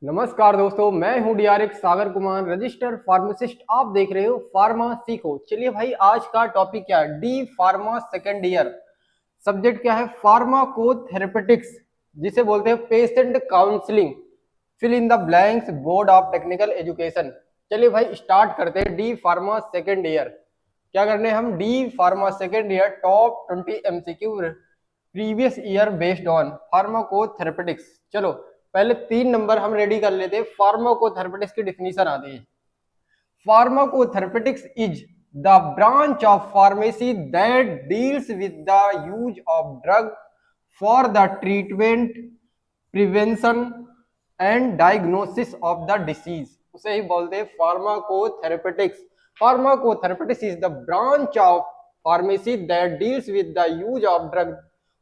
नमस्कार दोस्तों, मैं हूं डीआरएक सागर कुमार, रजिस्टर्ड फार्मासिस्ट। आप देख रहे हो फार्मा सीखो। चलिए भाई, आज का टॉपिक क्या है? D pharma second year. Subject क्या है? फार्माकोथेरेपेटिक्स, जिसे बोलते हैं patient counselling. Fill in the blanks, board of technical education. चलिए भाई, स्टार्ट करते हैं। डी फार्मा सेकेंड ईयर क्या करने हम? D pharma second year top 20 MCQ previous year based on pharmacotherapeutics. चलो पहले 3 नंबर हम रेडी कर लेते हैं। फार्माकोथेरेपेटिक्स की डिफिनीशन आती है। Pharmacotherapeutics is the branch of pharmacy that deals with the use of drug for the treatment, prevention and diagnosis of the disease. उसे ही बोलते हैं pharmacotherapeutics. Pharmacotherapeutics is the branch of pharmacy that deals with the use of drug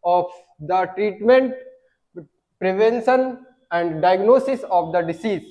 of the treatment, prevention and diagnosis of the disease।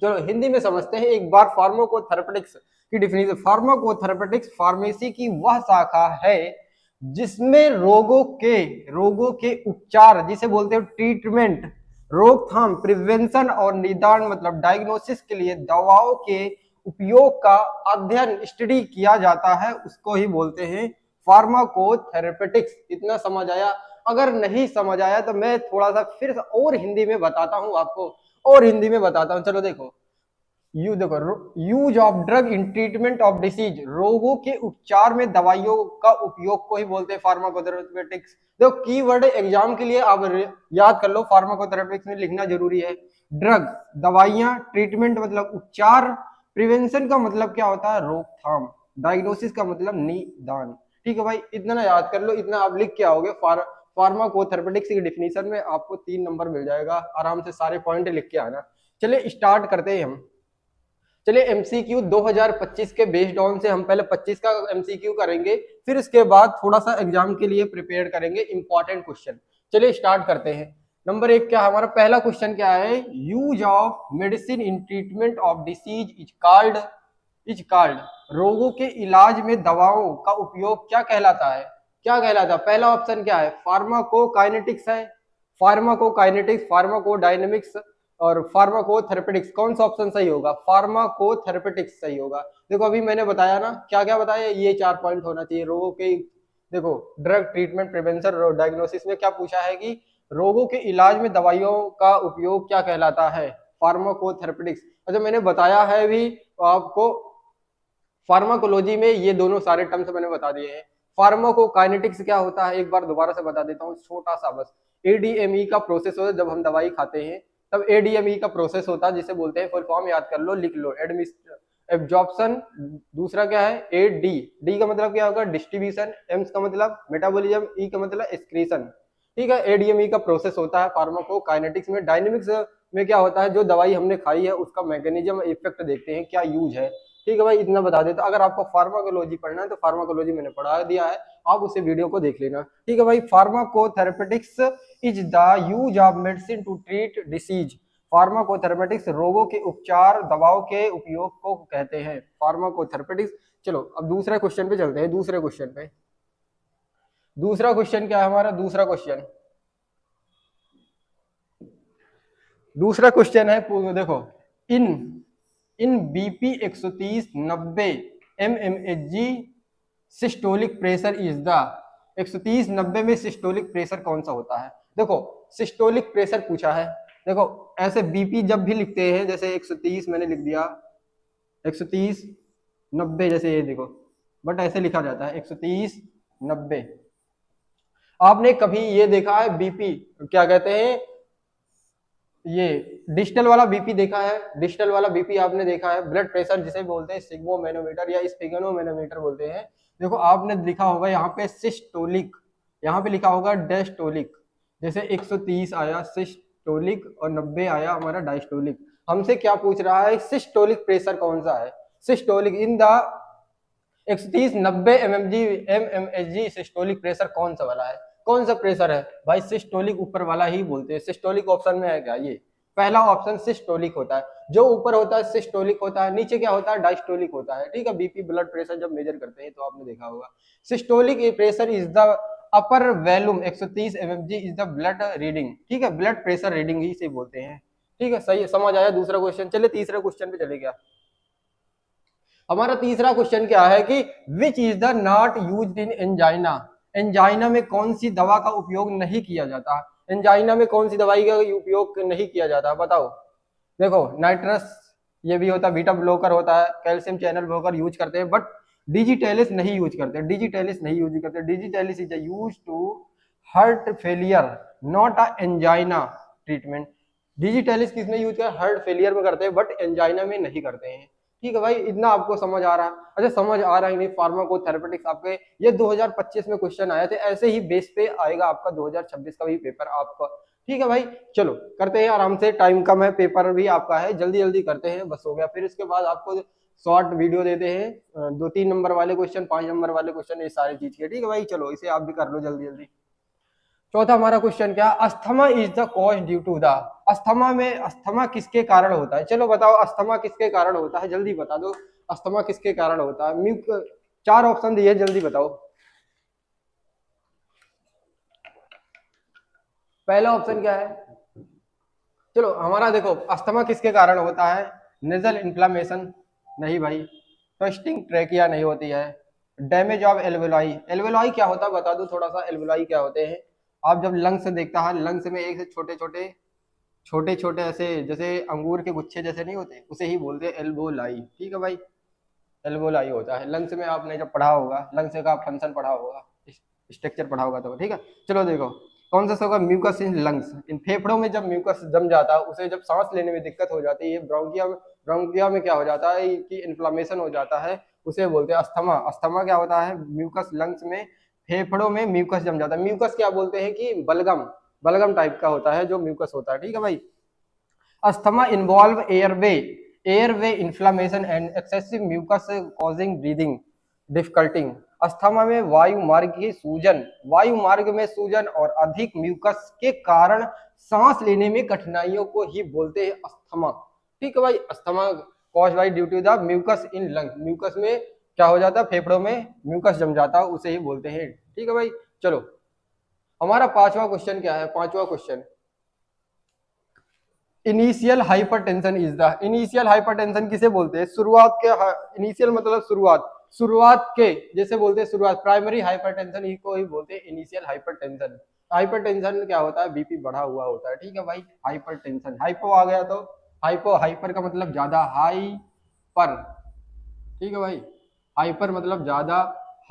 चलो हिंदी में समझते हैं एक बार फार्माकोथेरेपेटिक्स की डिफिनीशन। फार्माकोथेरेपेटिक्स फार्मेसी की वह शाखा है जिसमें रोगों के उपचार, जिसे बोलते हैं ट्रीटमेंट, रोकथाम, प्रिवेंशन और निदान मतलब डायग्नोसिस के लिए दवाओं के उपयोग का अध्ययन, स्टडी किया जाता है, उसको ही बोलते हैं फार्माकोथेरेपेटिक्स। इतना समझ आया? अगर नहीं समझ आया तो मैं थोड़ा सा फिर और हिंदी में बताता हूं आपको, और हिंदी में बताता हूं। चलो देखो, use of drug in treatment of disease, रोगों के उपचार में दवाइयों का उपयोग को ही बोलते हैं फार्माकोथेरेपेटिक्स। देखो कीवर्ड एग्जाम के लिए आप याद कर लो, फार्माकोथेरेपेटिक्स में लिखना जरूरी है। ड्रग दवाइयां, ट्रीटमेंट मतलब उपचार, प्रिवेंशन का मतलब क्या होता है? रोकथाम, डायग्नोसिस का मतलब निदान। ठीक है भाई, इतना याद कर लो, इतना आप लिख के आओगे। फार्माकोथेरेपेटिक्स की डिफिनीशन में आपको 3 नंबर मिल जाएगा। आराम से सारे पॉइंट लिख के आना। चलिए स्टार्ट करते हैं हम। चलिए एमसीक्यू 2025 के बेस्ड ऑन से हम पहले 25 का एमसीक्यू करेंगे, फिर इसके बाद थोड़ा सा एग्जाम के लिए प्रिपेयर करेंगे इंपॉर्टेंट क्वेश्चन। चलिए स्टार्ट करते हैं। नंबर 1 क्या हमारा पहला क्वेश्चन क्या है? Use of medicine in treatment of disease is called, रोगों के इलाज में दवाओं का उपयोग क्या कहलाता है? क्या कहलाता है? पहला ऑप्शन क्या है? फार्माकोकाइनेटिक्स है, फार्माकोकाइनेटिक्स, फार्माकोडायनेमिक्स और फार्माकोथेरेपेटिक्स। कौन सा ऑप्शन सही होगा? फार्माकोथेरेपेटिक्स सही होगा। देखो अभी मैंने बताया ना, क्या क्या बताया, ये 4 पॉइंट होना चाहिए रोगों के। देखो ड्रग, ट्रीटमेंट, प्रिवेंशन और डायग्नोसिस में क्या पूछा है कि रोगों के इलाज में दवाइयों का उपयोग क्या कहलाता है? फार्माकोथेरेपेटिक्स। अच्छा मैंने बताया है भी आपको, फार्माकोलॉजी में ये दोनों सारे टर्म्स मैंने बता दिए हैं। फार्माकोकाइनेटिक्स क्या होता है एक बार दोबारा से बता देता हूँ, छोटा सा बस। एडीएमई का प्रोसेस होता है जब हम दवाई खाते हैं, तब एडीएमई का प्रोसेस होता है, जिसे बोलते हैं, फुल फॉर्म याद कर लो, लिख लो, एब्जॉर्प्शन। दूसरा क्या है? एडी, डी का मतलब क्या होगा? डिस्ट्रीब्यूशन, एम्स का मतलब मेटाबॉलिज्म, ई का मतलब एक्सक्रीशन। ठीक है, एडीएमई का प्रोसेस होता है फार्माकोकाइनेटिक्स में। डायनेमिक्स में क्या होता है? जो दवाई हमने खाई है उसका मैकेनिज्म, इफेक्ट देखते हैं, क्या यूज है। ठीक है भाई, इतना बता देता। अगर आपको फार्माकोलॉजी पढ़ना है तो फार्माकोलॉजी मैंने पढ़ा दिया है, आप उसे वीडियो को देख लेना। ठीक है भाई, pharmacotherapeutics is the use of medicine to treat disease. Pharmacotherapeutics रोगों के उपचार, दवाओं के उपयोग को कहते हैं फार्माकोथेरेपेटिक्स। चलो अब दूसरे क्वेश्चन पे चलते हैं। दूसरे क्वेश्चन पे, दूसरा क्वेश्चन क्या है हमारा? दूसरा क्वेश्चन है, देखो, in in BP 130/90 mmHg systolic pressure is the, 130/90 में सिस्टोलिक प्रेशर कौन सा होता है? देखो सिस्टोलिक प्रेशर पूछा है। देखो ऐसे बीपी जब भी लिखते हैं, जैसे 130 मैंने लिख दिया, 130/90, जैसे ये देखो, बट ऐसे लिखा जाता है 130/90। आपने कभी ये देखा है बीपी, क्या कहते हैं, ये डिजिटल वाला बीपी देखा है? डिजिटल वाला बीपी आपने देखा है? ब्लड प्रेशर जिसे बोलते हैं सिग्मोमैनोमीटर या स्पिगनोमैनोमीटर बोलते हैं। देखो आपने लिखा होगा यहाँ पे सिस्टोलिक, यहाँ पे लिखा होगा डायस्टोलिक। जैसे 130 आया सिस्टोलिक और 90 आया हमारा डायस्टोलिक। हमसे क्या पूछ रहा है? सिस्टोलिक प्रेशर कौन सा है? Systolic in the 130/90 mmHg systolic pressure कौन सा वाला है? कौन सा प्रेशर है भाई? सिस्टोलिक ऊपर वाला ही बोलते हैं। सिस्टोलिक ऑप्शन में है क्या? ये पहला ऑप्शन सिस्टोलिक होता है। जो ऊपर होता है सिस्टोलिक होता है, नीचे क्या होता है? डायस्टोलिक होता है। ठीक है, बीपी ब्लड प्रेशर जब मेजर करते हैं तो आपने देखा होगा। Systolic pressure is the upper volume 130 mmHg is the blood reading. ठीक है, ब्लड प्रेशर रीडिंग ही से बोलते हैं। ठीक है, सही है, समझ आया दूसरा क्वेश्चन। चलिए तीसरे क्वेश्चन पे चले गया। हमारा तीसरा क्वेश्चन क्या है कि विच is the not used in angina. Angina में कौन सी दवा का उपयोग नहीं किया जाता। एंजाइना में कौन सी दवाई का उपयोग नहीं किया जाता, बताओ। देखो नाइट्रस, ये भी होता है, बीटा ब्लॉकर होता है, कैल्शियम चैनल ब्लॉकर यूज करते हैं, बट डिजिटेलिस नहीं यूज करते। डिजिटेलिस नहीं यूज करते। Digitalis is use to heart failure, not a angina treatment. Digitalis किसमें यूज कर, हार्ट फेलियर में करते हैं, बट एंजाइना में नहीं करते हैं। ठीक है भाई, इतना आपको समझ आ रहा है। अच्छा समझ आ रहा है नहीं, फार्माकोथेरेपेटिक्स आपके ये 2025 में क्वेश्चन आए थे, ऐसे ही बेस पे आएगा आपका 2026 का भी पेपर आपका। ठीक है भाई, चलो करते हैं आराम से, टाइम कम है, पेपर भी आपका है, जल्दी जल्दी करते हैं, बस हो गया। फिर इसके बाद आपको शॉर्ट वीडियो देते हैं, 2-3 नंबर वाले क्वेश्चन, 5 नंबर वाले क्वेश्चन, ये सारी चीज के। ठीक है भाई, चलो इसे आप भी कर लो जल्दी जल्दी। चौथा हमारा क्वेश्चन क्या, asthma is the cause due to the. Asthma में, अस्थमा किसके कारण होता है, चलो बताओ अस्थमा किसके कारण होता है, जल्दी बता दो। अस्थमा किसके कारण होता है, म्यूक, 4 ऑप्शन दिए, जल्दी बताओ। पहला ऑप्शन क्या है, चलो हमारा देखो, अस्थमा किसके कारण होता है, नेजल इन्फ्लामेशन, नहीं भाई। ट्विस्टिंग ट्रैकिया नहीं होती है। डैमेज ऑफ एल्वेलाई, एल्वेलाई क्या होता है बता दो थोड़ा सा, एल्वेलाई क्या होते हैं। आप जब लंग्स देखता है, लंग्स में एक से छोटे छोटे छोटे छोटे ऐसे जैसे अंगूर के गुच्छे जैसे नहीं होते, उसे ही बोलते हैं एल्वोलाई। ठीक है भाई, एल्वोलाई होता है लंग्स में। आपने जब पढ़ा होगा लंग्स का फंक्शन पढ़ा होगा, स्ट्रक्चर पढ़ा होगा तो। ठीक है, चलो देखो कौन सा होगा, म्यूकस इन लंग्स। इन फेफड़ों में जब म्यूकस जम जाता है, उसे जब सांस लेने में दिक्कत हो जाती है, ब्रोंकिया में, ब्रोंकिया में क्या हो जाता है कि इन्फ्लामेशन हो जाता है, उसे बोलते हैं अस्थमा। अस्थमा क्या होता है, म्यूकस लंग्स में, फेफड़ों में म्यूकस जम जाता है। म्यूकस क्या बोलते हैं कि बलगम, बलगम टाइप का होता है जो म्यूकस होता है। ठीक है भाई, asthma involve airway, airway inflammation and excessive mucus causing breathing difficulty. Asthma में वायु मार्ग की सूजन, वायु मार्ग में सूजन और अधिक म्यूकस के कारण सांस लेने में कठिनाइयों को ही बोलते हैं अस्थमा। ठीक है भाई, asthma cause by due to the mucus in lung, mucus में क्या हो जाता है, फेफड़ों में म्यूकस जम जाता है, उसे ही बोलते हैं। ठीक है भाई, चलो हमारा पांचवा क्वेश्चन क्या है, पांचवा question, initial hypertension is the. Initial hypertension किसे बोलते हैं, शुरुआत के, इनिशियल मतलब शुरुआत, शुरुआत के जैसे बोलते हैं शुरुआत, प्राइमरी हाइपरटेंशन को ही बोलते हैं इनिशियल हाइपरटेंशन। हाइपरटेंशन क्या होता है, बीपी बढ़ा हुआ होता है। ठीक है भाई, हाइपरटेंशन, हाइपो आ गया तो हाइपो, हाइपर का मतलब ज्यादा, हाई पर। ठीक है भाई, हाइपर मतलब ज्यादा,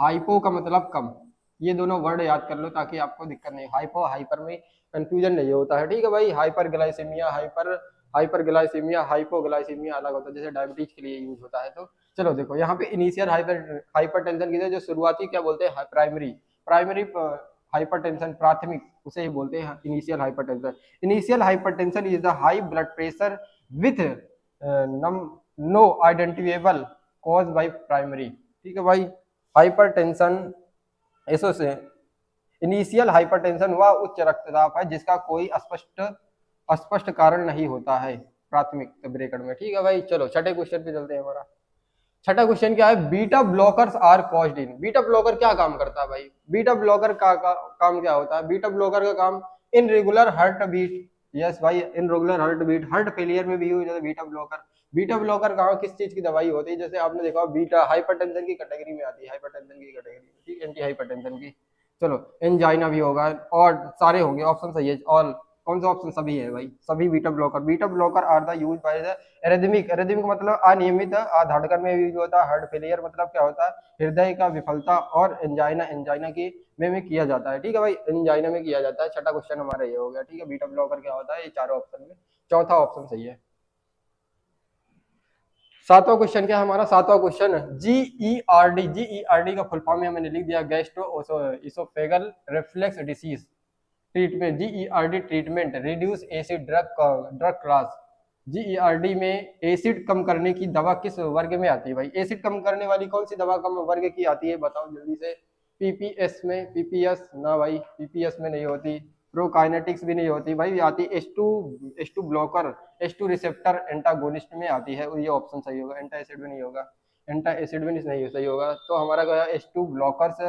हाइपो का मतलब कम। ये दोनों वर्ड याद कर लो ताकि आपको दिक्कत नहीं, हाइपो हाइपर में कंफ्यूजन नहीं होता है। ठीक है भाई, hyperglycaemia, hyper hyperglycaemia, hypoglycaemia अलग होता है, जैसे डायबिटीज के लिए यूज होता है। तो चलो देखो यहाँ पे इनिशियल हाइपरटेंशन की जो शुरुआती क्या बोलते हैं, प्राइमरी, प्राइमरी हाइपरटेंशन, प्राथमिक, उसे ही बोलते हैं initial hypertension. Initial hypertension is the high blood pressure with no identifiable cause by primary. ठीक है भाई, हाइपरटेंशन ऐसो से, इनिशियल हाइपरटेंशन वह उच्च रक्तचाप है जिसका कोई स्पष्ट कारण नहीं होता है प्राथमिक ब्रेकड में। ठीक है भाई, चलो छठे क्वेश्चन पे चलते हैं। हमारा छठा क्वेश्चन क्या है, beta blockers are caused in. Beta blocker क्या काम करता है भाई, बीटा ब्लॉकर का काम क्या होता है, बीटा ब्लॉकर का काम इनरेगुलर हार्ट बीट। यस भाई, irregular heart beat, heart failure में भी यूज होता है बीटा ब्लॉकर। बीटा ब्लॉकर कहाँ किस चीज की दवाई होती है, जैसे आपने देखा बीटा हाइपरटेंशन की कैटेगरी में आती है, हाइपरटेंशन की कैटेगरी में, ठीक, एंटी हाइपरटेंशन की। चलो एंजाइना भी होगा और सारे होंगे, ऑप्शन सही है ऑल। कौन सा ऑप्शन, सभी है भाई, सभी beta blocker. Beta blocker are the use by the arrhythmic, arrhythmic मतलब अनियमित धड़कन में यूज होता है। हार्ट फेलियर मतलब क्या होता है, हृदय का विफलता, और एंजाइना, एंजाइना की में किया जाता है। ठीक है भाई, एंजाइना में किया जाता है। छठा क्वेश्चन हमारा ये हो गया। ठीक है, बीटा ब्लॉकर क्या होता है, ये चारों ऑप्शन में चौथा ऑप्शन सही है। सातवां क्वेश्चन क्या है हमारा, सातवां क्वेश्चन, GERD, GERD का फुल फॉर्म मैंने लिख दिया, gastro oesophageal reflex disease treatment. GERD treatment reduce acid drug class. GERD में एसिड कम करने की दवा किस वर्ग में आती है भाई, एसिड कम करने वाली कौन सी दवा कम वर्ग की आती है, बताओ जल्दी से। PPS में, PPS ना भाई, PPS में नहीं होती। प्रोकाइनेटिक्स भी नहीं होती भाई, आती H2 blocker, H2 receptor antagonist में आती है। ये ऑप्शन सही होगा, एंटा एसिड भी नहीं होगा, एंटा एसिड भी नहीं सही होगा। तो हमारा क्या है, H2 ब्लॉकर्स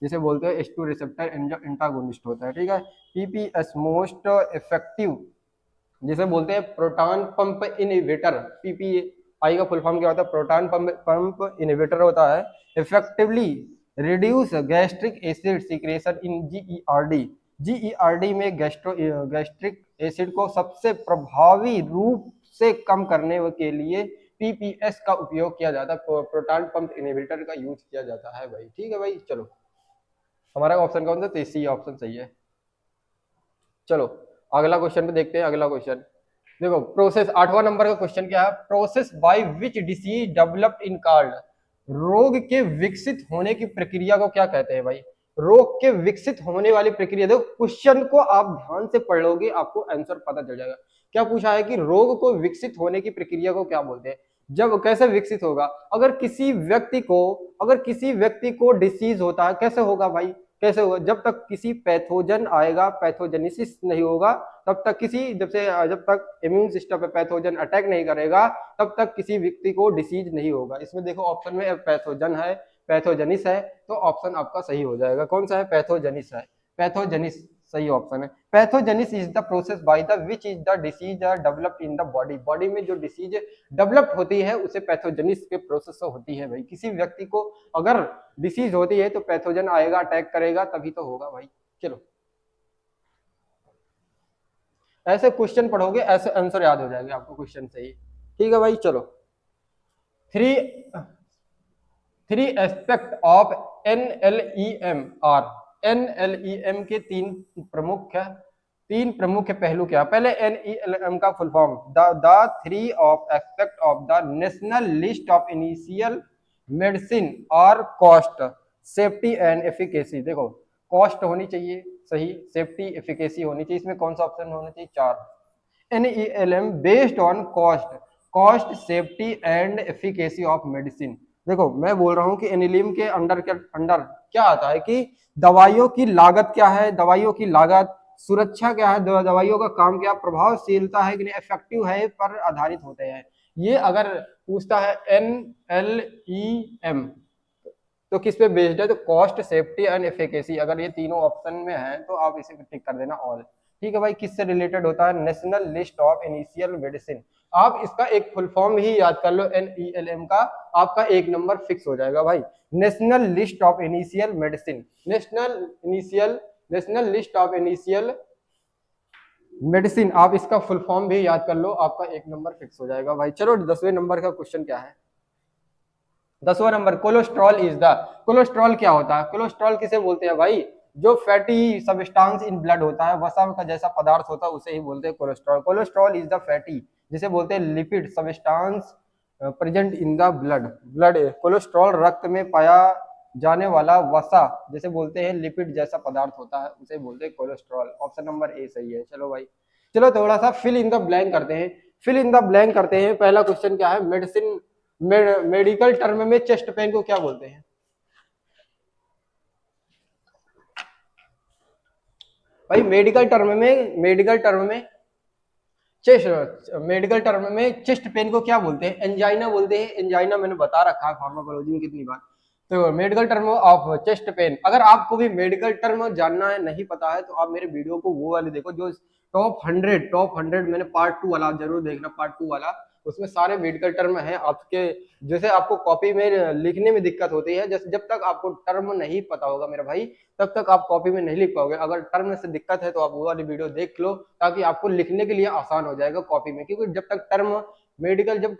जिसे बोलते हैं H2 रिसेप्टर एंटागोनिस्ट होता है। ठीक है, PPS मोस्ट इफेक्टिव जिसे बोलते हैं प्रोटॉन पंप इनहिबिटर, पीपीआई का फुल फॉर्म क्या होता है? प्रोटॉन पंप इनहिबिटर होता है। Effectively reduce gastric acid secretion in GERD, GERD में गैस्ट्रिक एसिड को सबसे प्रभावी रूप से कम करने के लिए पीपीएस का उपयोग किया जाता है, प्रोटॉन पंप इनहिबिटर का यूज किया जाता है भाई। ठीक है भाई, चलो हमारा ऑप्शन कौन सा? तो सी ऑप्शन सही है। चलो अगला क्वेश्चन पे देखते हैं। अगला क्वेश्चन देखो, प्रोसेस 8वां नंबर का क्वेश्चन क्या है? Process by which disease developed in card, रोग के विकसित होने की प्रक्रिया को क्या कहते हैं भाई? रोग के विकसित होने वाली प्रक्रिया, देखो क्वेश्चन को आप ध्यान से पढ़ लोगे आपको आंसर पता चल जाएगा। क्या पूछा है कि रोग को विकसित होने की प्रक्रिया को क्या बोलते हैं? जब कैसे विकसित होगा? अगर किसी व्यक्ति को डिसीज होता है, कैसे होगा भाई? कैसे होगा? जब तक किसी पैथोजन आएगा, पैथोजेनेसिस नहीं होगा, तब तक जब तक इम्यून सिस्टम पे पैथोजन अटैक नहीं करेगा, तब तक किसी व्यक्ति को डिसीज नहीं होगा। इसमें देखो ऑप्शन में पैथोजन है, पैथोजेनिस है, तो ऑप्शन आपका सही हो जाएगा। कौन सा है? पैथोजेनिस है, पैथोजेनिस सही ऑप्शन है। Pathogenesis is the process by the which is the disease are developed in the body, body में जो डिसीज डेवलप्ड होती है उसे पैथोजेनिस के प्रोसेस से होती है भाई। किसी व्यक्ति को अगर डिसीज होती है तो पैथोजन आएगा, अटैक करेगा, तभी तो होगा भाई। चलो ऐसे क्वेश्चन पढ़ोगे, ऐसे आंसर याद हो जाएंगे आपको क्वेश्चन से ही। ठीक है भाई, चलो three aspect of NLEM are, NLEM के तीन प्रमुख पहलू क्या? पहले एनईएलएम का full form, the three of aspect of the national list of initial medicine और कॉस्ट, सेफ्टी एंड एफिकेसी। देखो कॉस्ट होनी चाहिए सही, सेफ्टी एफिकेसी होनी चाहिए। इसमें कौन सा ऑप्शन होना चाहिए? 4। NELM based on cost safety and efficacy of medicine. देखो मैं बोल रहा हूं कि एनईएलएम के अंडर क्या आता है कि दवाइयों की लागत क्या है, दवाइयों की लागत, सुरक्षा क्या है, दवाइयों का काम क्या, प्रभावशीलता है कि नहीं, इफेक्टिव है पर आधारित होते हैं। ये अगर पूछता है एनएलईएम तो किस पे बेस्ड है? तो कॉस्ट, सेफ्टी एंड एफिकेसी। अगर ये तीनों ऑप्शन में है तो आप इसे टिक कर देना ऑल। ठीक है भाई, किससे रिलेटेड होता है? National list of initial medicine. आप इसका एक फुल फॉर्म ही याद कर लो एनईएलएम का, आपका 1 नंबर फिक्स हो जाएगा भाई। National list of initial medicine, national list of initial medicine, आप इसका फुल फॉर्म भी याद कर लो, आपका 1 नंबर फिक्स हो जाएगा भाई। चलो 10वें नंबर का क्वेश्चन क्या है? 10वां number, cholesterol is the, cholesterol क्या होता है? कोलेस्ट्रॉल किसे बोलते हैं भाई? जो फैटी सब्सटेंस इन ब्लड होता है, वसा का जैसा पदार्थ होता है, उसे ही बोलते हैं cholesterol. Cholesterol is the fatty, जिसे बोलते हैं lipid substance present in the blood. Cholesterol रक्त में पाया जाने वाला वसा, जैसे बोलते हैं लिपिड जैसा पदार्थ होता है, उसे बोलते हैं कोलेस्ट्रॉल। ऑप्शन नंबर ए सही है। चलो भाई, चलो थोड़ा सा फिल इन द ब्लैंक करते हैं। पहला क्वेश्चन क्या है? मेडिकल टर्म में चेस्ट पेन को क्या बोलते हैं? भाई मेडिकल टर्म में चेस्ट पेन को क्या बोलते हैं? एंजाइना बोलते हैं। एंजाइना मैंने बता रखा है फार्माकोलॉजी में कितनी बार। तो medical term of chest pain, अगर आपको भी मेडिकल टर्म जानना है, नहीं पता है, तो आप मेरे वीडियो को वो वाले देखो जो टॉप 100 मैंने पार्ट 2 वाला जरूर देखना, पार्ट 2 वाला, उसमें सारे मेडिकल टर्म है आपके। जैसे आपको कॉपी में लिखने में दिक्कत होती है, जैसे जब तक आपको टर्म नहीं पता होगा मेरा भाई, तब तक आप कॉपी में नहीं लिख पाओगे। अगर टर्म से दिक्कत है तो आप वो वाली वीडियो देख लो, ताकि आपको लिखने के लिए आसान हो जाएगा कॉपी में। क्योंकि जब तक टर्म मेडिकल जब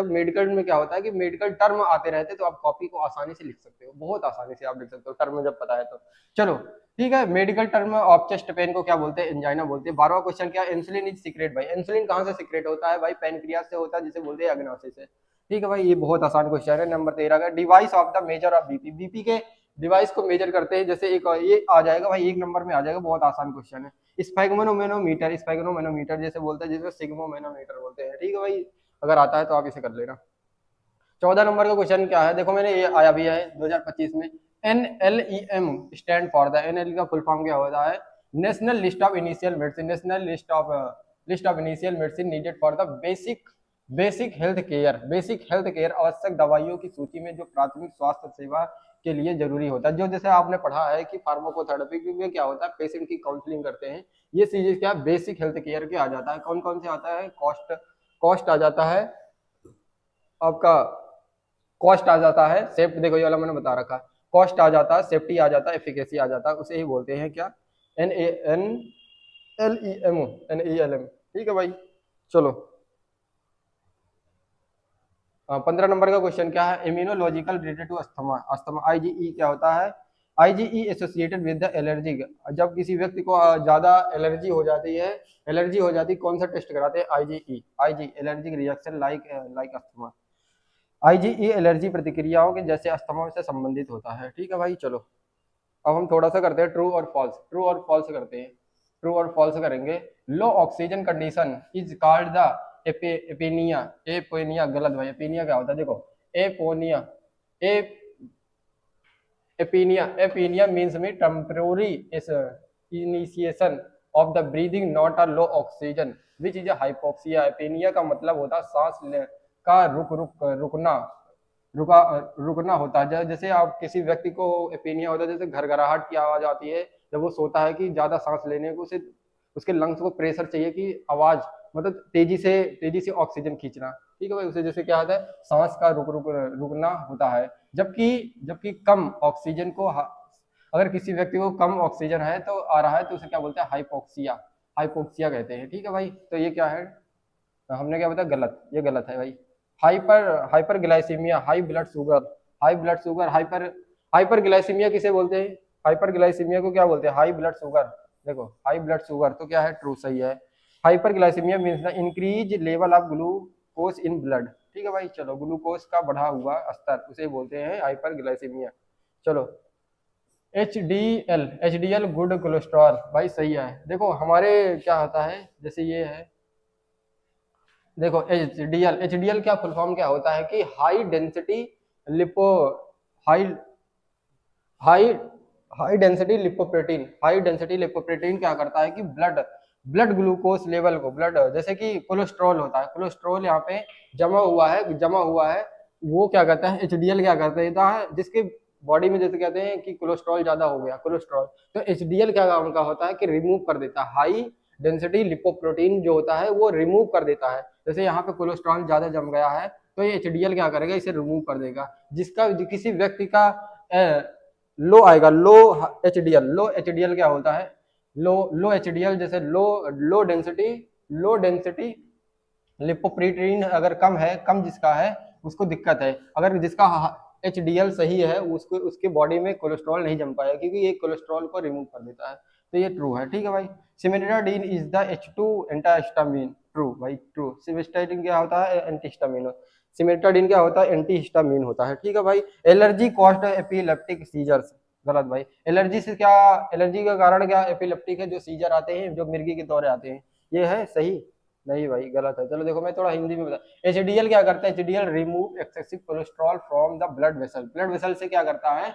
मेडिकल में क्या होता है कि मेडिकल टर्म आते रहते हैं, तो आप कॉपी को आसानी से लिख सकते हो, बहुत आसानी से आप लिख सकते हो टर्म जब पता है तो। चलो ठीक है, medical term of chest pain को क्या बोलते हैं? एंजाइना बोलते हैं। 12वां क्वेश्चन क्या है? इंसुलिन इज सीक्रेट भाई, इंसुलिन कहाँ से सीक्रेट होता है भाई? पैनक्रियास से होता है, जिसे बोलते हैं अग्नाशय से। ठीक है भाई, ये बहुत आसान क्वेश्चन है। नंबर 13 का, device of the measure of BP, BP के डिवाइस को मेजर करते हैं। जैसे एक ये आ जाएगा भाई, 1 नंबर में आ जाएगा, बहुत आसान क्वेश्चन है। स्फेग्मोमेनोमीटर जैसे बोलते हैं, जिसको सिग्मोमेनोमीटर बोलते हैं। ठीक है भाई, अगर आता है तो आप इसे कर लेना। 14 नंबर का क्वेश्चन क्या है? देखो मैंने ये आया भी है 2025 में। NLEM stand for the, NL का फुल फॉर्म क्या होता है? National list of initial medicine, national list of initial medicine needed for the basic health care आवश्यक दवाइयों की सूची में जो प्राथमिक स्वास्थ्य सेवा के लिए जरूरी होता है। जो जैसे आपने पढ़ा है कि फार्माकोथेरेपी में क्या होता है, पेशेंट की काउंसलिंग करते हैं, ये चीजें क्या बेसिक हेल्थ केयर के आ जाता है। कौन कौन से आता है, कॉस्ट आ जाता है आपका, कॉस्ट आ जाता है, सेफ्टी, देखो ये वाला मैंने बता रखा है, कॉस्ट आ जाता है, सेफ्टी आ जाता है, एफिकेसी आ जाता है, उसे ही बोलते हैं क्या, NANLEM। ठीक है भाई, चलो 15 नंबर का क्वेश्चन क्या है, immunological related to asthma. Asthma IgE क्या होता है, IgE associated with the allergy. जब किसी व्यक्ति को ज्यादा एलर्जी हो जाती है, एलर्जी हो जाती है, कौन सा टेस्ट कराते हैं, IgE allergic reaction like asthma. IgE allergy प्रतिक्रियाओं के जैसे अस्थमा से संबंधित होता है। ठीक है भाई, चलो अब हम थोड़ा सा करते हैं ट्रू और फॉल्स, ट्रू और फॉल्स करते हैं, ट्रू और फॉल्स करेंगे। Low oxygen condition is called the apnoea. Apnoea गलत भाई, एपेनिया क्या होता है, देखो एपोनिया, एपेनिया मीन्स में temporary initiation of the breathing not a low oxygen which is hypoxia. Apnoea का मतलब होता है सांस का रुकना होता है। जैसे आप किसी व्यक्ति को एपेनिया होता है, जैसे घरघराहट की आवाज आती है जब वो सोता है, कि ज्यादा सांस लेने को उसे, उसके लंग्स को प्रेशर चाहिए कि आवाज, मतलब तेजी से ऑक्सीजन खींचना। ठीक है भाई, उसे जैसे क्या होता है, सांस का रुकना होता है। जबकि जबकि कम ऑक्सीजन को, अगर किसी व्यक्ति को कम ऑक्सीजन है तो आ रहा है, तो उसे क्या बोलते हैं, हाइपोक्सिया, हाइपोक्सिया कहते हैं। ठीक है भाई, तो ये क्या है, हमने क्या बताया, गलत, ये गलत है भाई। हाइपरग्लाइसीमिया, हाइपरग्लाइसीमिया किसे बोलते हैं, हाइपरग्लाइसीमिया को क्या बोलते हैं, हाई ब्लड शुगर। देखो हाई ब्लड शुगर तो क्या है, ट्रू, सही है। Hyperglycaemia means the increase level of glucose in blood. ठीक है भाई, चलो ग्लूकोज का बढ़ा हुआ स्तर, उसे बोलते हैं हाइपरग्लाइसीमिया। चलो H D L good cholesterol, भाई सही है। देखो हमारे क्या होता है, जैसे ये है, देखो एच डी एल क्या फुल फॉर्म क्या होता है, कि high density lipo high high high density lipoprotein. High density lipoprotein क्या करता है कि ब्लड ग्लूकोज लेवल को, ब्लड जैसे कि कोलेस्ट्रॉल होता है, कोलेस्ट्रॉल यहाँ पे जमा हुआ है, वो क्या करता है, एचडीएल क्या करता है, जिसके बॉडी में जैसे कहते हैं कि कोलेस्ट्रॉल ज्यादा हो गया, कोलेस्ट्रॉल, तो एचडीएल क्या काम का होता है कि रिमूव कर देता है, हाई डेंसिटी लिपोप्रोटीन जो होता है वो रिमूव कर देता है। जैसे यहाँ पे कोलेस्ट्रॉल ज्यादा जम गया है, तो ये एचडीएल क्या करेगा, इसे रिमूव कर देगा। जिसका किसी व्यक्ति का लो आएगा, लो एचडीएल क्या होता है, लो एचडीएल, जैसे लो डेंसिटी लिपोप्रोटीन अगर कम है, कम जिसका है उसको दिक्कत है। अगर जिसका एचडीएल सही है, उसको उसके बॉडी में कोलेस्ट्रॉल नहीं जम पाएगा, क्योंकि ये कोलेस्ट्रॉल को रिमूव कर देता है। तो ये ट्रू है। ठीक है भाई, सिमेट्राडीन इज द H2 एंटाहिस्टामिन, ट्रू भाई, ट्रू। सिमेट्राडीन क्या होता है, एंटीहिस्टामिन। सिमेट्राडीन क्या होता है, एंटीहिस्टामिन होता है। ठीक है भाई, एलर्जी कॉस्ट एपिलेप्टिक सीजर्स, गलत भाई। एलर्जी से क्या, एलर्जी का कारण क्या, एपिलेप्टिक है, जो सीजर आते हैं, जो मिर्गी के दौरे आते हैं, ये है सही, नहीं भाई गलत है। चलो देखो मैं थोड़ा हिंदी में बता, एचडीएल क्या करता है, HDL remove excessive cholesterol from the blood vessel. Blood vessel से क्या करता है,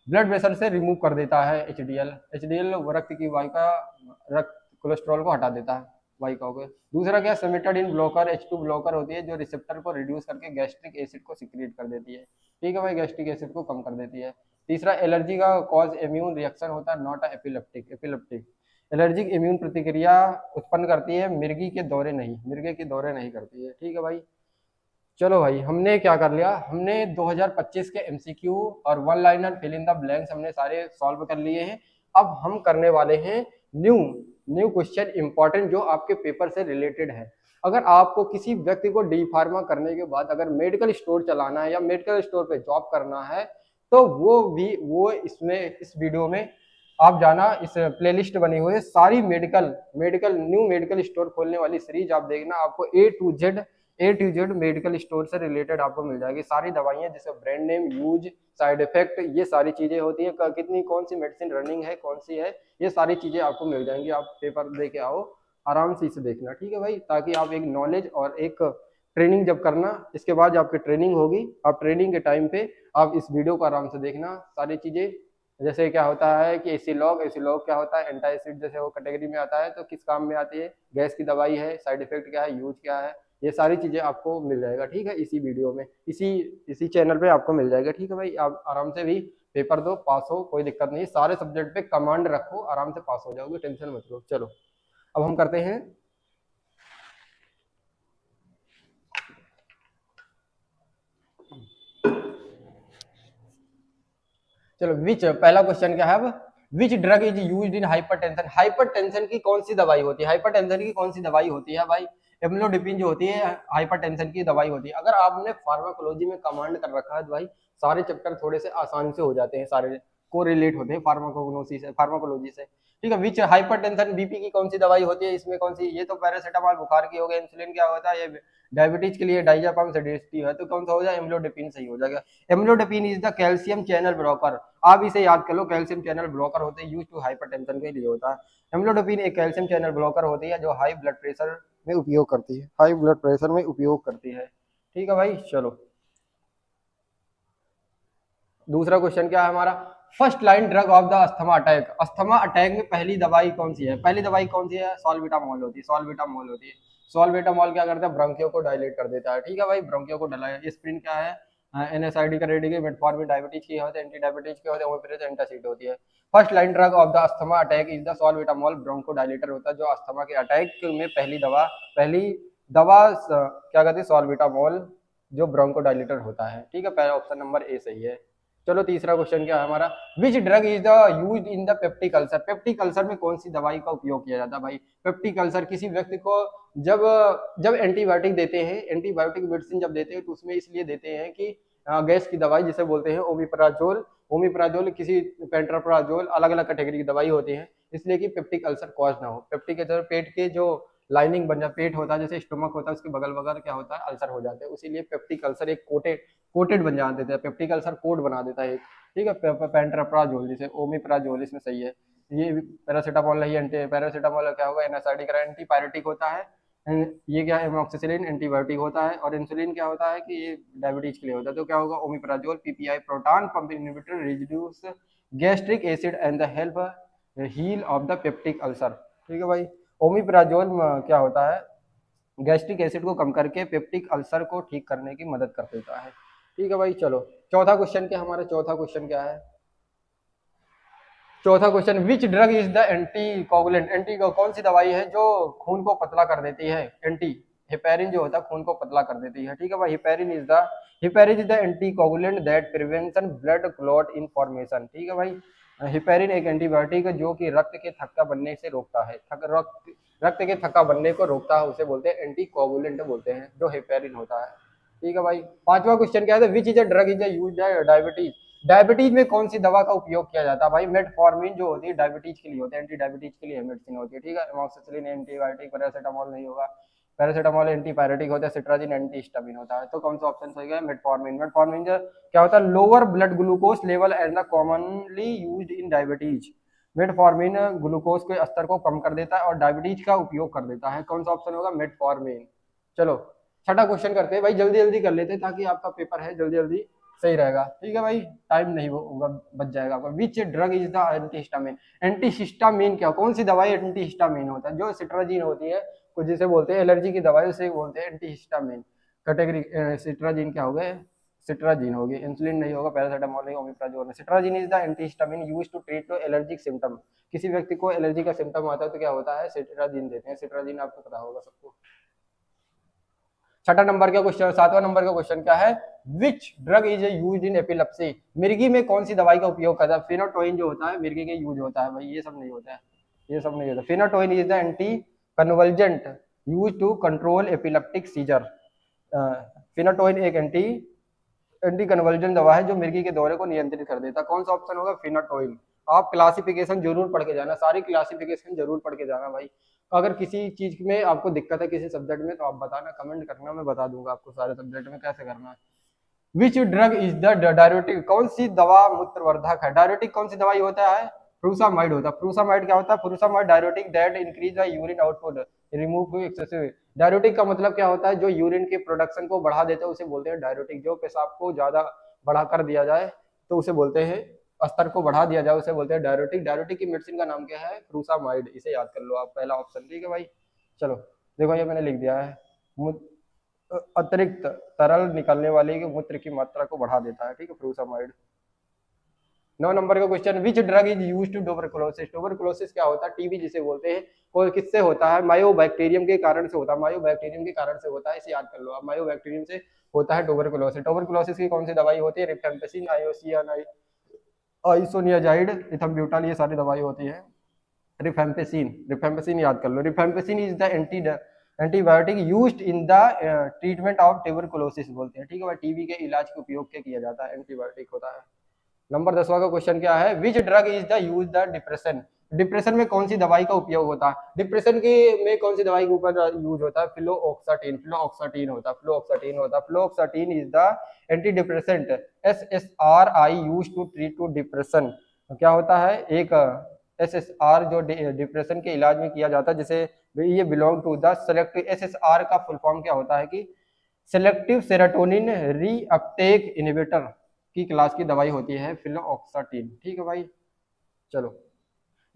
ब्लड वेसल से रिमूव कर देता है एचडीएल रक्त की वाहिका, रक्त कोलेस्ट्रॉल को हटा देता है वाहिकाओं को। दूसरा क्या, सिमेटाडीन ब्लॉकर, H2 ब्लॉकर होती है, जो रिसेप्टर को रिड्यूस करके गैस्ट्रिक एसिड को सिक्रीट कर देती है। ठीक है भाई, गैस्ट्रिक एसिड को कम कर देती है। तीसरा, एलर्जी का कॉज इम्यून रिएक्शन होता है, नॉट एपिलेप्टिक। एलर्जिक इम्यून प्रतिक्रिया उत्पन्न करती है, मिर्गी के दौरे नहीं करती है। ठीक है भाई, चलो भाई, हमने क्या कर लिया, हमने 2025 के एमसीक्यू और one liner fill in the blanks हमने सारे सॉल्व कर लिए हैं। अब हम करने वाले हैं न्यू क्वेश्चन इंपॉर्टेंट, जो आपके पेपर से रिलेटेड है। अगर आपको किसी व्यक्ति को डी फार्मा करने के बाद अगर मेडिकल स्टोर चलाना है या मेडिकल स्टोर पे जॉब करना है, तो वो इस वीडियो में आप जाना, इस प्लेलिस्ट बनी हुई है, सारी न्यू मेडिकल स्टोर खोलने वाली सीरीज आप देखना, आपको ए टू जेड मेडिकल स्टोर से रिलेटेड आपको मिल जाएगी। सारी दवाइयां, जैसे brand name, use, side effect, ये सारी चीजें होती हैं, कितनी कौन सी मेडिसिन रनिंग है, कौन सी है, ये सारी चीजें आपको मिल जाएंगी। आप पेपर दे के आओ, आराम से इसे देखना। ठीक है भाई, ताकि आप एक नॉलेज और एक ट्रेनिंग जब करना, इसके बाद जब आपकी ट्रेनिंग होगी, आप ट्रेनिंग के टाइम पे आप इस वीडियो को आराम से देखना, सारी चीजें। जैसे क्या होता है कि एसिलॉग क्या होता है, एंटासिड, जैसे वो कैटेगरी में आता है, तो किस काम में आती है, गैस की दवाई है, साइड इफेक्ट क्या है, यूज क्या है, ये सारी चीजें आपको मिल जाएगा। ठीक है, इसी वीडियो में, इसी चैनल पे आपको मिल जाएगा। ठीक है भाई, आप आराम से भी पेपर दो, पास हो, कोई दिक्कत नहीं, सारे सब्जेक्ट पे कमांड रखो, आराम से पास हो जाओगे, टेंशन मत लो। चलो अब हम करते हैं चलो विच, पहला क्वेश्चन क्या है अब, विच drug is used in hypertension. Hypertension की कौन सी दवाई होती है, हाइपरटेंशन की कौन सी दवाई होती है भाई, एम्लोडिपिन जो होती है हाइपरटेंशन की दवाई होती है। अगर आपने फार्माकोलॉजी में कमांड कर रखा है तो भाई सारे चैप्टर थोड़े से आसान से हो जाते हैं, सारे को रिलेट होते हैं फार्माकोग्नोसी से, फार्माकोलॉजी से। ठीक है, विच हाइपरटेंशन, बीपी की कौन सी दवाई होती है, इसमें कौन सी, ये तो पैरासिटामॉल बुखार की हो गई, इंसुलिन क्या होता है, ये डायबिटीज के लिए डाइजापाम सेडेटिव है, तो कौन सा हो जाए, एम्लोडिपिन सही हो जाएगा। Amlodipine is the calcium channel blocker, आप इसे याद कर लो, कैल्शियम चैनल ब्लॉकर होते हैं, यूज टू हाइपरटेंशन के लिए होता है। एम्लोडोपिन एक कैल्शियम चैनल ब्लॉकर होती है जो हाई ब्लड प्रेशर में उपयोग करती है, हाई ब्लड प्रेशर में उपयोग करती है। ठीक है भाई, चलो दूसरा क्वेश्चन क्या है हमारा, first line drug of the asthma attack. Asthma attack में पहली दवाई कौन सी है, पहली दवाई कौन सी है, सॉल्विटामोल होती है, सॉल्विटामोल होती है। सॉल्विटामोल क्या करता है, ब्रोंकियो को डायलेट कर देता है। ठीक है भाई, ब्रोंकियो को डायलेट, एस्पिरिन क्या है, एनएसआईडी का रेडी, मेटफॉर्मिन डायबिटीज की होते हैं, एंटी डायबिटीज के होते हैं, ओमेप्रेस एंटासिड होती है। First line drug of the asthma attack is the salbutamol, bronchodilator होता है जो अस्थमा के अटैक में पहली दवा क्या कहते हैं, सॉल्विटामोल जो ब्रोंको डायलेटर होता है। ठीक है, पहला ऑप्शन नंबर ए सही है। चलो तीसरा क्वेश्चन क्या है हमारा, विच drug is the used in the peptic ulcer. Peptic ulcer में कौन सी दवाई का उपयोग किया जाता है भाई, पेप्टिक अल्सर किसी व्यक्ति को जब जब एंटीबायोटिक देते हैं, एंटीबायोटिक मेडिसिन जब देते हैं तो उसमें इसलिए देते हैं कि गैस की दवाई जिसे बोलते हैं ओमिप्राजोल, ओमिप्राजोल किसी पेंट्राप्राजोल, अलग अलग कैटेगरी की दवाई होती है, इसलिए कि पेप्टिक अल्सर कॉज ना हो। पेप्टिक अल्सर पेट के जो लाइनिंग बन जाता, पेट होता है जैसे स्टोमक होता है, उसके बगल बगल क्या होता है, अल्सर हो जाते हैं, इसीलिए पेप्टिक अल्सर एक कोटेड बन जाते थे, पेप्टिक अल्सर कोट बना देता है एक। ठीक है, पेंट्राप्राजोल जैसे ओमिप्राजोल इसमें सही है। ये पैरासीटामोल नहीं, एंटी पैरासीटामोल क्या होगा, एनएसआईडी का एंटीपायरेटिक होता है। ये क्या है, एमोक्सिसिलिन एंटीबायोटिक होता है, और इंसुलिन क्या होता है कि ये डायबिटीज के लिए होता है, तो क्या होगा, omeprazole PPI, proton pump inhibitor, reduce gastric acid and the help heal of the peptic ulcer. ठीक है भाई, ओमिप्राजोल क्या होता है, गैस्ट्रिक एसिड को कम करके पेप्टिक अल्सर को ठीक करने की मदद कर देता है। ठीक है भाई, चलो चौथा क्वेश्चन क्या, हमारा चौथा क्वेश्चन क्या है, चौथा question, which drug is the anti coagulant. Anti कौन सी दवाई है जो खून को पतला कर देती है, एंटी हिपेरिन जो होता है खून को पतला कर देती है। ठीक है भाई, heparin is the anti coagulant that prevention blood clot in formation. ठीक है भाई, हिपेरिन एक एंटीबायोटिक है जो कि रक्त के थक्का बनने से रोकता है, रक्त के थक्का बनने को रोकता है, उसे बोलते हैं एंटी कोगुलेंट बोलते हैं, जो हिपेरिन होता है। ठीक है भाई, पांचवा क्वेश्चन क्या है, which is a drug is used diabetes. Diabetes में कौन सी दवा का उपयोग किया जाता है भाई, मेटफॉर्मिन जो होती है डायबिटीज के लिए होती है, एंटी डायबिटीज के लिए मेडिसिन होती है। ठीक है, एमोक्सिसिलिन एंटीबायोटिक, पैरासीटामोल नहीं होगा, पैरासीटामोल एंटीपायरेटिक होता है, सिट्राजिन एंटीहिस्टामिन होता है, तो कौन सा ऑप्शन सही है, मेटफॉर्मिन। मेटफॉर्मिन क्या होता है, lower blood glucose level and the commonly used in diabetes. Metformin glucose के स्तर को कम कर देता है और डायबिटीज का उपयोग कर देता है, कौन सा ऑप्शन होगा, मेटफॉर्मिन। चलो छठा क्वेश्चन करते हैं भाई, जल्दी जल्दी कर लेते हैं ताकि आपका पेपर है जल्दी जल्दी सही रहेगा। ठीक है भाई, टाइम नहीं होगा, बच जाएगा आपका। विच drug is the antihistamine. Antihistamine क्या, कौन सी दवाई एंटीहिस्टामिन होता है, जो सिट्राजिन होती है, कुछ जिसे बोलते हैं एलर्जी की दवाई, उसे बोलते हैं एंटीहिस्टामिन कैटेगरी। सिट्राजिन क्या हो गए, सिट्राजिन होगी, इंसुलिन नहीं होगा, पैरासीटामोल नहीं, omeprazole. Cetirizine is the antihistamine used to treat allergic symptom. किसी व्यक्ति को एलर्जी का सिम्टम आता है तो क्या होता है, सिट्राजिन देते हैं, सिट्राजिन आपको पता होगा सबको। छठा नंबर का क्वेश्चन, सातवां नंबर का क्वेश्चन क्या है, which drug is used in epilepsy. मिर्गी में कौन सी दवाई का उपयोग करता है, फेनोटोइन जो होता है मिर्गी के यूज होता है भाई, ये सब नहीं होता है, ये सब नहीं होता। Phenytoin is the anti convulsant use to control epileptic seizure. Phenytoin एक एंटी कन्वर्जेंट दवा है जो मिर्गी के दौरे को नियंत्रित कर देता है, कौन सा ऑप्शन होगा, फेनोटोइन। आप क्लासिफिकेशन जरूर पढ़ के जाना, सारी क्लासिफिकेशन जरूर पढ़ के जाना भाई। अगर किसी चीज में आपको दिक्कत है किसी सब्जेक्ट में तो आप बताना, कमेंट करना, मैं बता दूंगा आपको सारे सब्जेक्ट में कैसे करना है। Which drug is the diuretic. कौन सी दवा मूत्रवर्धक है, डायरेटिक कौन सी दवाई होता है, फ्रूसामाइड होता है। फ्रूसामाइड क्या होता है, furosemide diuretic that increase the urine output, remove excessive. Diuretic का मतलब क्या होता है, जो यूरिन के प्रोडक्शन को बढ़ा देता है उसे बोलते हैं डायरेटिक। जो पेशाब को ज्यादा बढ़ा कर दिया जाए तो उसे बोलते हैं, स्तर को बढ़ा दिया जाए उसे बोलते हैं डायरेटिक। डायरेटिक की मेडिसिन का नाम क्या है, फ्रूसामाइड, इसे याद कर लो आप, पहला ऑप्शन। ठीक है भाई, चलो देखो ये मैंने लिख दिया है, अतिरिक्त तरल निकलने वाली मूत्र की मात्रा को बढ़ा देता है। ठीक है, फ्रूसामाइड। 9 नंबर का question, which drug is used to tuberculosis. Tuberculosis क्या होता है, टीबी जिसे बोलते हैं, और किससे होता है, मायोबैक्टीरियम के कारण से होता है, मायोबैक्टीरियम के कारण से होता है, इसे याद कर लो आप, मायोबैक्टीरियम से होता है ट्यूबरकुलोसिस। ट्यूबरकुलोसिस की कौन सी दवाई होती है, रिफेम्पिसिन, आयोसियानाइड, आइसोनियाजाइड, इथम्ब्यूटाल, ये सारी दवाई होती है। रिफेम्पिसिन, रिफेम्पिसिन याद कर लो। Rifampicin is the antibiotic used in the treatment of tuberculosis बोलते हैं, ठीक है भाई, टीबी के इलाज के उपयोग के किया जाता है, एंटीबायोटिक होता है। नंबर 10वां का क्वेश्चन क्या है, which drug is the use the depression. Depression में कौन सी दवाई का उपयोग होता है, डिप्रेशन के में कौन सी दवाई के ऊपर यूज होता है, फ्लोओक्साटिन, फ्लोओक्साटिन होता है, फ्लोओक्साटिन होता है। Fluoxetine is the anti depressant, SSRI use to treat to depression. क्या होता है, एक SSR जो डिप्रेशन के इलाज में किया जाता है, जैसे ये belong to the selective, SSR का फुल फॉर्म क्या होता है कि सेलेक्टिव सेरोटोनिन रीअपटेक इनहिबिटर की क्लास की दवाई होती है फ्लोओक्साटिन, ठीक है भाई। चलो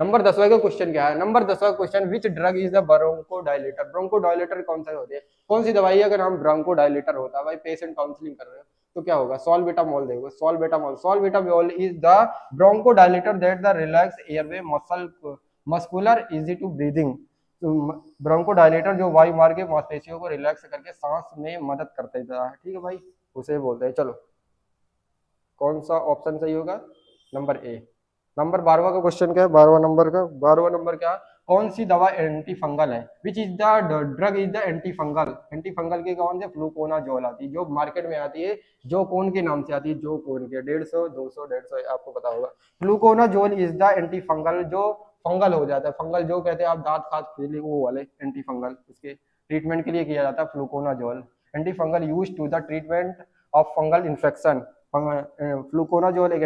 नंबर 10वां का क्वेश्चन क्या है, नंबर 10वां question, which drug is the bronchodilator. Bronchodilator कौन सा होती है, कौन सी दवाई है अगर हम ब्रोंकोडायलेटर होता है, भाई पेशेंट काउंसलिंग कर रहे हो तो क्या होगा, सॉल्वेटामोल देखो, salbutamol, salbutamol is the bronchodilator that the relax airway muscular easy to breathing. तो ब्रोंकोडायलेटर जो वायु मार्ग के मांसपेशियों को रिलैक्स करके सांस में मदद करता है, ठीक है भाई, उसे बोलते हैं। चलो कौन सा ऑप्शन सही होगा, नंबर ए। नंबर 12वां का क्वेश्चन क्या है, 12वां नंबर क्या, कौन सी दवा एंटी फंगल है, विच is the drug is the anti fungal. Anti fungal की कौन से, फ्लूकोनाजोल आती है, जो मार्केट में आती है, जो कौन के नाम से आती है, जो कौन के 150, 200, 150 आपको पता होगा। Fluconazole is the anti fungal, जो फंगल हो जाता है, फंगल जो कहते हैं आप दांत खात फीले, वो वाले एंटी फंगल, इसके ट्रीटमेंट के लिए किया जाता है fluconazole. Anti fungal use to the treatment of fungal infection. Fluconazole एक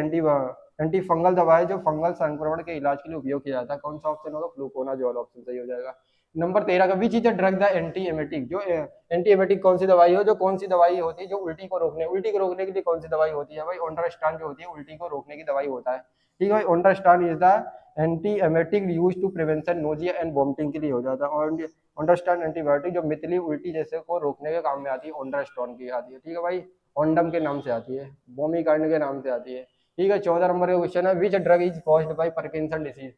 एंटी फंगल दवा है जो फंगल संक्रमण के इलाज के लिए उपयोग किया जाता है। कौन सा ऑप्शन होगा, फ्लूकोनाजोल ऑप्शन सही हो जाएगा। नंबर 13 का, विच is the drug the anti emetic. जो एंटी एमेटिक कौन सी दवाई हो, जो कौन सी दवाई होती है जो उल्टी को रोकने के लिए कौन सी दवाई होती है, भाई ओंडास्टान जो होती है उल्टी को रोकने की दवाई होता है, ठीक है भाई। Ondansetron is the anti emetic use to prevention nausea and vomiting के लिए हो जाता है। और ओंडास्टान एंटीबायोटिक जो मितली उल्टी जैसे को रोकने के काम में आती है, ओंडास्टान की आती है, ठीक है भाई, ओंडम के नाम से आती है, बोमी कांड के नाम से आती है, ठीक है। 14 नंबर का क्वेश्चन है, which drug is caused by Parkinson disease.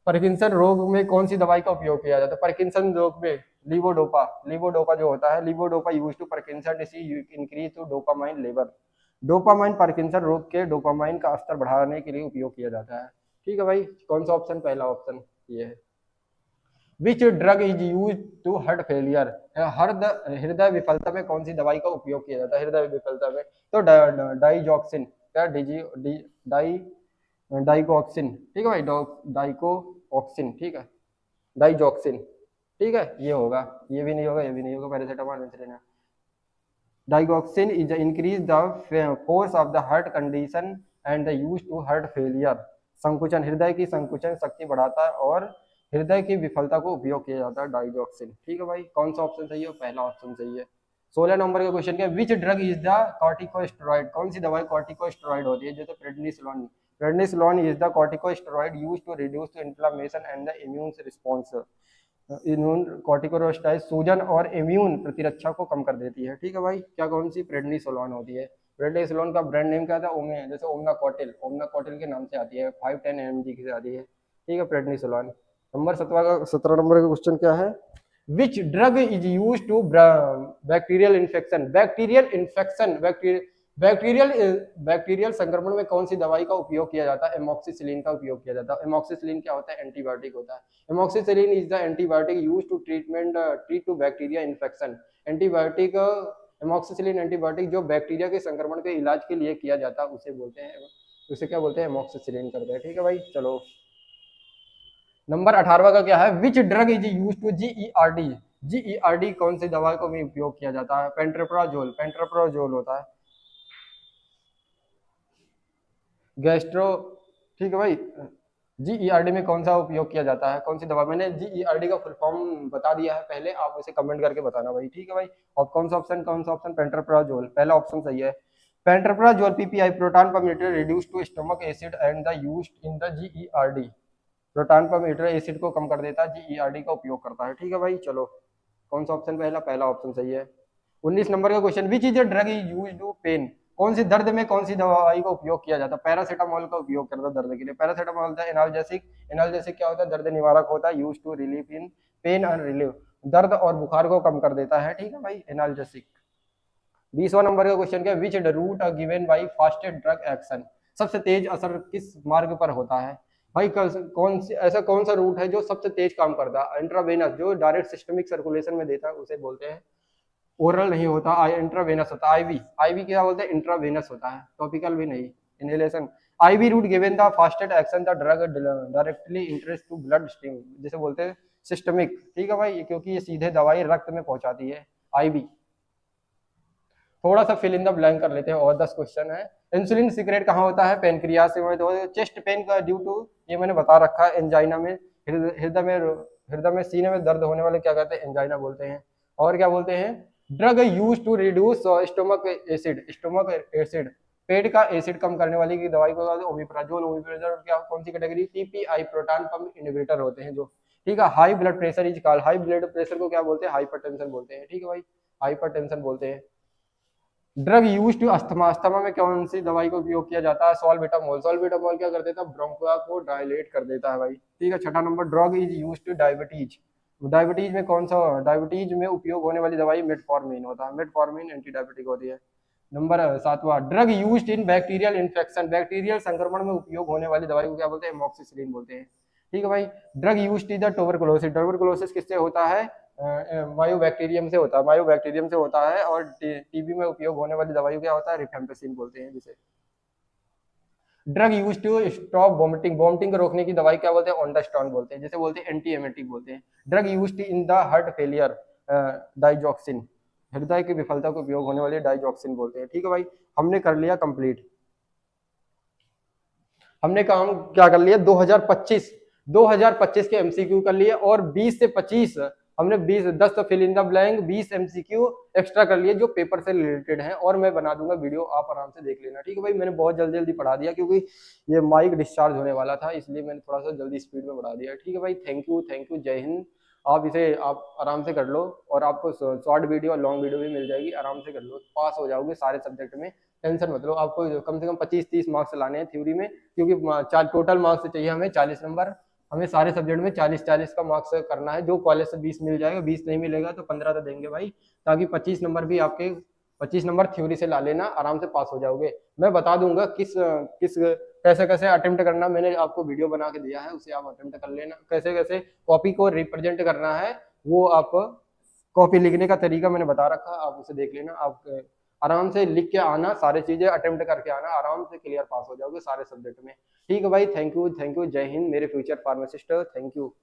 Parkinson रोग में कौन सी दवाई का उपयोग किया जाता है, पार्किंसन रोग में लीवोडोपा, लीवोडोपा जो होता है, levodopa use to Parkinson disease increase to dopamine level. Dopamine Parkinson रोग के डोपामाइन का स्तर बढ़ाने के लिए उपयोग किया जाता है, ठीक है भाई। कौन सा ऑप्शन, पहला ऑप्शन ये है। Which drug is use to heart failure. हृदय विफलता में कौन सी दवाई का उपयोग किया जाता है, हृदय विफलता में, तो डाइजॉक्सिन, क्या डाइगोक्सिन, ठीक है भाई, डाइकोऑक्सिन, ठीक है, डाइजॉक्सिन, ठीक है, ये होगा, ये भी नहीं होगा, ये भी नहीं होगा, पैरासिटामोल में लेना। Digoxin is increase the force of the heart condition and the use to heart failure. संकुचन, हृदय की संकुचन शक्ति बढ़ाता है और हृदय की विफलता को उपयोग किया जाता है, डाइगोक्सिन, ठीक है भाई। कौन सा ऑप्शन सही है, पहला ऑप्शन सही है। 16 नंबर का क्वेश्चन क्या, which drug is the corticosteroid. कौन सी दवाई कॉर्टिकोस्टेरॉइड होती है, जैसे prednisolone. Prednisolone is the corticosteroid used to reduce the inflammation and the immune response. Immune corticosteroid सूजन और इम्यून प्रतिरक्षा को कम कर देती है, ठीक है भाई। क्या कौन सी, प्रेडनिसोलोन होती है। प्रेडनिसोलोन का ब्रांड नेम क्या था, ओमे, जैसे ओमना कॉटिल के नाम से आती है, 510 mg की आती है, ठीक है, प्रेडनिसोलोन। नंबर 17 नंबर का क्वेश्चन क्या है, which drug is use to bacterial infection. Bacterial संक्रमण में कौन सी दवाई का उपयोग किया जाता है, एमोक्सिसिलिन का उपयोग किया जाता है। एमोक्सिसिलिन क्या होता है, एंटीबायोटिक होता है। Amoxicillin is the antibiotic use to treat to bacteria infection. Antibiotic, amoxicillin antibiotic जो बैक्टीरिया के संक्रमण के इलाज के लिए किया जाता है, उसे बोलते हैं, उसे क्या बोलते हैं, एमोक्सिसिलिन करते हैं, ठीक है भाई। चलो नंबर 18वां का क्या है, which drug is use to GERD. GERD कौन सी दवा को भी उपयोग किया जाता है, पेंट्रोप्राजोल होता है, गैस्ट्रो, ठीक है भाई। जीईआरडी में कौन सा उपयोग किया जाता है, कौन सी दवा, मैंने जीईआरडी का फुल फॉर्म बता दिया है पहले, आप उसे कमेंट करके बताना भाई, ठीक है भाई। और कौन सा ऑप्शन, पेंट्रोप्राजोल, पहला ऑप्शन सही है। Pantoprazole PPI, proton per meter reduce to stomach acid and the used in the GERD. Proton per meter acid को कम कर देता है, जीईआरडी का उपयोग करता है, ठीक है भाई। चलो कौन सा ऑप्शन, पहला ऑप्शन सही है। 19 नंबर का question, which is the drug is used to pain. कौन सी दर्द में कौन सी दवाई का उपयोग किया जाता है? पैरासीटामोल का उपयोग करता है दर्द के लिए। पैरासीटामोल होता है एनाल्जेसिक। एनाल्जेसिक क्या होता है? दर्द निवारक होता है, use to relief in pain and relief, दर्द और बुखार को कम कर देता है, ठीक है भाई, एनाल्जेसिक। 20वां नंबर का क्वेश्चन क्या है? Which route are given by fastest drug action, सबसे तेज असर किस मार्ग पर होता है? भाई कौन सी, ऐसा कौन सा रूट है जो सबसे तेज काम करता है? इंट्रावेनस, जो डायरेक्ट सिस्टमिक सर्कुलेशन में देता है उसे बोलते हैं, ओरल नहीं होता, इंट्रावेनस होता है। आईवी, आईवी क्या बोलते हैं? इंट्रावेनस होता है, टॉपिकल भी नहीं, inhalation. IV route given the fastest action the drug directly interest to blood stream, जैसे बोलते हैं सिस्टमिक, ठीक है भाई, क्योंकि ये सीधे दवाई रक्त में पहुंचाती है, आईवी। थोड़ा सा फिल इन द ब्लैंक कर लेते हैं, और 10 क्वेश्चन है। इंसुलिन सीक्रेट कहाँ होता है? पेनक्रियास से। तो चेस्ट पेन का ड्यू टू, ये मैंने बता रखा है, एंजाइना में, हृदय में सीने में दर्द होने वाले क्या कहते हैं? एंजाइना बोलते हैं। और क्या बोलते हैं? Drug use to reduce stomach acid, stomach acid, पेट का एसिड कम करने वाली की दवाई को ओमिप्राजोल। ओमिप्राजोल क्या, कौन सी category? PPI, proton pump inhibitor होते हैं जो, ठीक है। High blood pressure is called, high blood pressure को क्या बोलते हैं? हाइपरटेंशन बोलते हैं, ठीक है भाई, हाइपरटेंशन बोलते हैं। Drug use to asthma, asthma में कौन सी दवाई का उपयोग किया जाता है? सॉल्बिटामोल। सॉल्बिटामोल क्या कर देता है? ब्रोंकिया को डायलेट कर देता है भाई, ठीक है। 6वां number, drug is use to diabetes, diabetes में कौन सा, डायबिटीज में उपयोग होने वाली दवाई मेटफॉर्मिन होता है, मेटफॉर्मिन एंटी डायबिटिक होती है। नंबर 7वां, drug use in bacterial infection, bacterial संक्रमण में उपयोग होने वाली दवाई को क्या बोलते हैं? एमोक्सिसिलिन बोलते हैं, ठीक है भाई। Drug use in the tuberculosis, tuberculosis किससे होता है? मायोबैक्टीरियम से होता है, मायोबैक्टीरियम से होता है। और टीबी में उपयोग होने वाली दवाई क्या होता है? रिफेम्पिसिन बोलते हैं जिसे। Drug use to stop vomiting, vomiting को रोकने की दवाई क्या बोलते हैं? ओंडास्टोन बोलते हैं, जैसे बोलते हैं एंटी एमेटिक बोलते हैं। Drug use in the heart failure, digoxin, हृदय की विफलता को उपयोग होने वाली डाइजॉक्सिन बोलते हैं, ठीक है भाई। हमने कर लिया कंप्लीट, हमने काम क्या कर लिया? 2025 के एमसीक्यू कर लिए, और 20 से 25 हमने 10 तो fill in the blank, 20 MCQ extra कर लिए जो पेपर से रिलेटेड हैं, और मैं बना दूंगा वीडियो, आप आराम से देख लेना, ठीक है भाई। मैंने बहुत जल्दी जल्दी पढ़ा दिया क्योंकि ये माइक डिस्चार्ज होने वाला था, इसलिए मैंने थोड़ा सा जल्दी स्पीड में बढ़ा दिया, ठीक है भाई। थैंक यू, जय हिंद। आप इसे आप आराम से कर लो, और आपको शॉर्ट वीडियो और लॉन्ग वीडियो भी मिल जाएगी, आराम से कर लो, पास हो जाओगे सारे सब्जेक्ट में, टेंशन मत लो। आपको कम से कम 25-30 मार्क्स लाने हैं थ्योरी में, क्योंकि टोटल मार्क्स चाहिए हमें 40 नंबर, हमें सारे सब्जेक्ट में 40-40 का मार्क्स करना है। जो कॉलेज से 20 मिल जाएगा, 20 नहीं मिलेगा तो 15 तो देंगे भाई, ताकि 25 नंबर भी आपके, 25 नंबर थ्योरी से ला लेना, आराम से पास हो जाओगे। मैं बता दूंगा किस किस कैसे कैसे अटेम्प्ट करना, मैंने आपको वीडियो बना के दिया है, उसे आप अटेम्प्ट कर लेना। कैसे कैसे कॉपी को रिप्रेजेंट करना है, वो आप कॉपी लिखने का तरीका मैंने बता रखा, आप उसे देख लेना। आप आराम से लिख के आना, सारी चीजें अटेम्प्ट करके आना, आराम से क्लियर पास हो जाओगे सारे सब्जेक्ट में, ठीक है भाई। थैंक यू, जय हिंद मेरे फ्यूचर फार्मासिस्ट, थैंक यू।